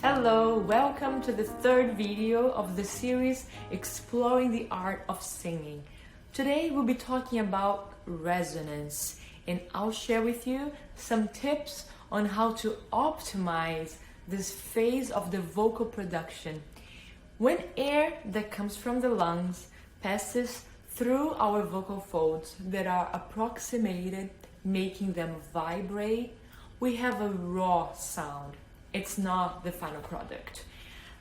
Hello, welcome to the third video of the series Exploring the Art of Singing. Today we'll be talking about resonance, and I'll share with you some tips on how to optimize this phase of the vocal production. When air that comes from the lungs passes through our vocal folds that are approximated, making them vibrate, we have a raw sound. It's not the final product.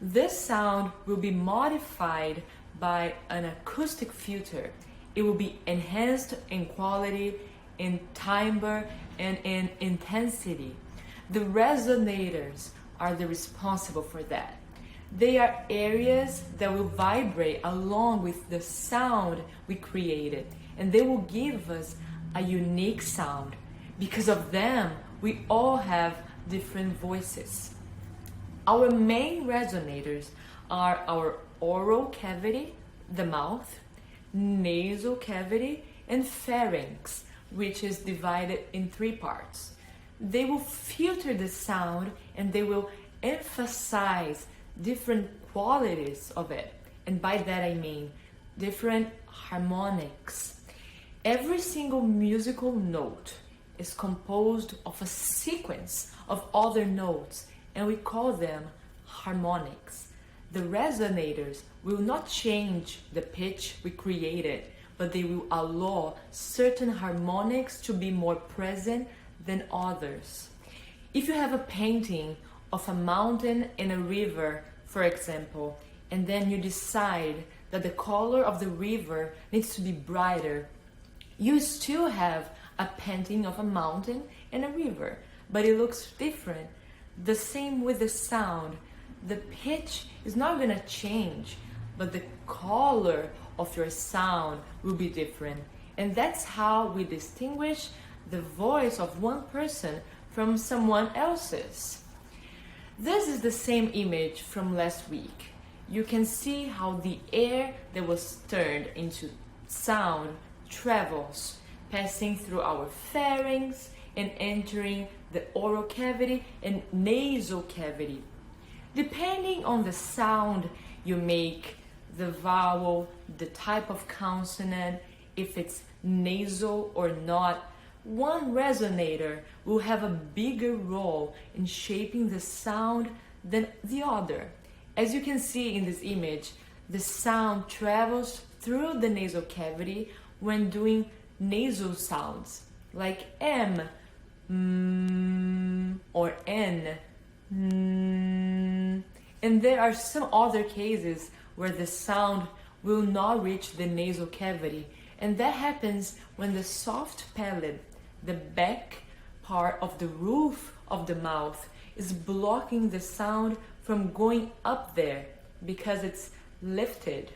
This sound will be modified by an acoustic filter. It will be enhanced in quality, in timbre, and in intensity. The resonators are the responsible for that. They are areas that will vibrate along with the sound we created, and they will give us a unique sound. Because of them, we all have different voices. Our main resonators are our oral cavity, the mouth, nasal cavity, and pharynx, which is divided in three parts. They will filter the sound and they will emphasize different qualities of it. And by that I mean different harmonics. Every single musical note is composed of a sequence of other notes, and we call them harmonics. The resonators will not change the pitch we created, but they will allow certain harmonics to be more present than others. If you have a painting of a mountain and a river, for example, and then you decide that the color of the river needs to be brighter, you still have a painting of a mountain and a river, but it looks different. The same with the sound. The pitch is not going to change, but the color of your sound will be different. And that's how we distinguish the voice of one person from someone else's. This is the same image from last week. You can see how the air that was turned into sound travels, passing through our pharynx and entering the oral cavity and nasal cavity. Depending on the sound you make, the vowel, the type of consonant, if it's nasal or not, one resonator will have a bigger role in shaping the sound than the other. As you can see in this image, the sound travels through the nasal cavity when doing nasal sounds like M, or N. And there are some other cases where the sound will not reach the nasal cavity, and that happens when the soft palate, the back part of the roof of the mouth, is blocking the sound from going up there because it's lifted.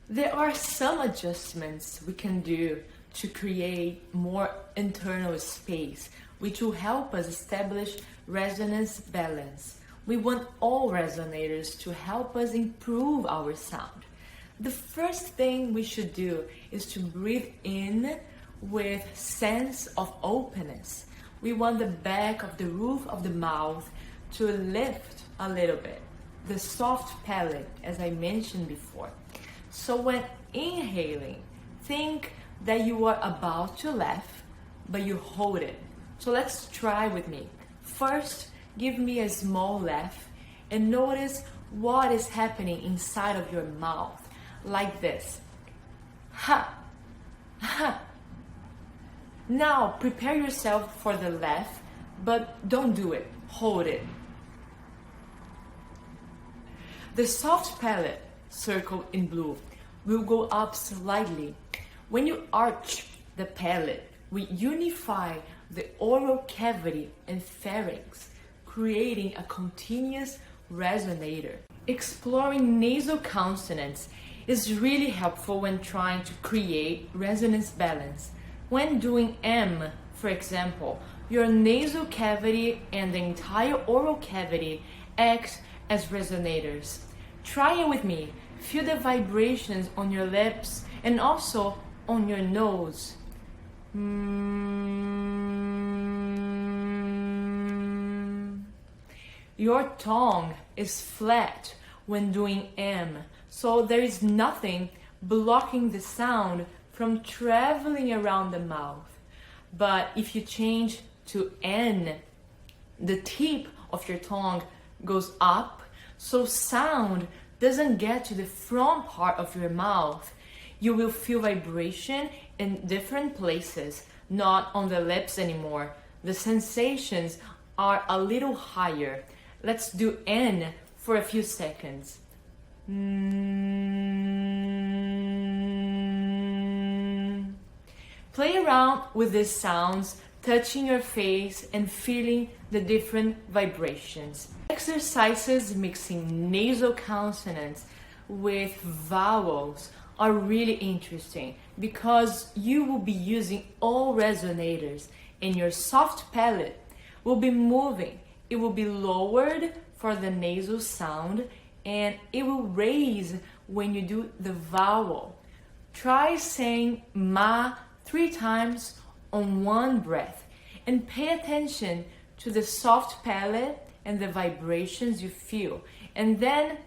There are some adjustments we can do to create more internal space, which will help us establish resonance balance. We want all resonators to help us improve our sound. The first thing we should do is to breathe in with sense of openness. We want the back of the roof of the mouth to lift a little bit, the soft palate, as I mentioned before. So when inhaling, think that you are about to laugh, but you hold it. So let's try with me. First, give me a small laugh and notice what is happening inside of your mouth, like this. Ha! Ha! Now prepare yourself for the laugh, but don't do it. Hold it. The soft palate, circled in blue, will go up slightly. When you arch the palate, we unify the oral cavity and pharynx, creating a continuous resonator. Exploring nasal consonants is really helpful when trying to create resonance balance. When doing M, for example, your nasal cavity and the entire oral cavity act as resonators. Try it with me. Feel the vibrations on your lips and also on your nose. your tongue is flat when doing M, so there is nothing blocking the sound from traveling around the mouth. But if you change to N, the tip of your tongue goes up, so sound doesn't get to the front part of your mouth. You will feel vibration in different places, not on the lips anymore. The sensations are a little higher. Let's do N for a few seconds. Play around with these sounds, touching your face and feeling the different vibrations. Exercises mixing nasal consonants with vowels are really interesting because you will be using all resonators and your soft palate will be moving. It will be lowered for the nasal sound and it will raise when you do the vowel. Try saying ma 3 times on one breath and pay attention to the soft palate and the vibrations you feel, and then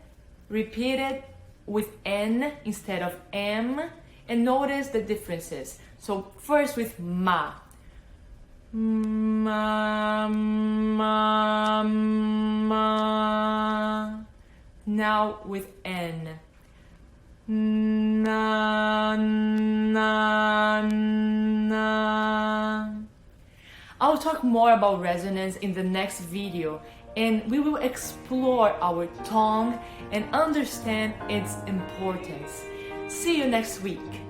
repeat it with N instead of M and notice the differences. So first with ma. Ma, ma, ma. Now with N. Na, na, na. I'll talk more about resonance in the next video, and we will explore our tongue and understand its importance. See you next week.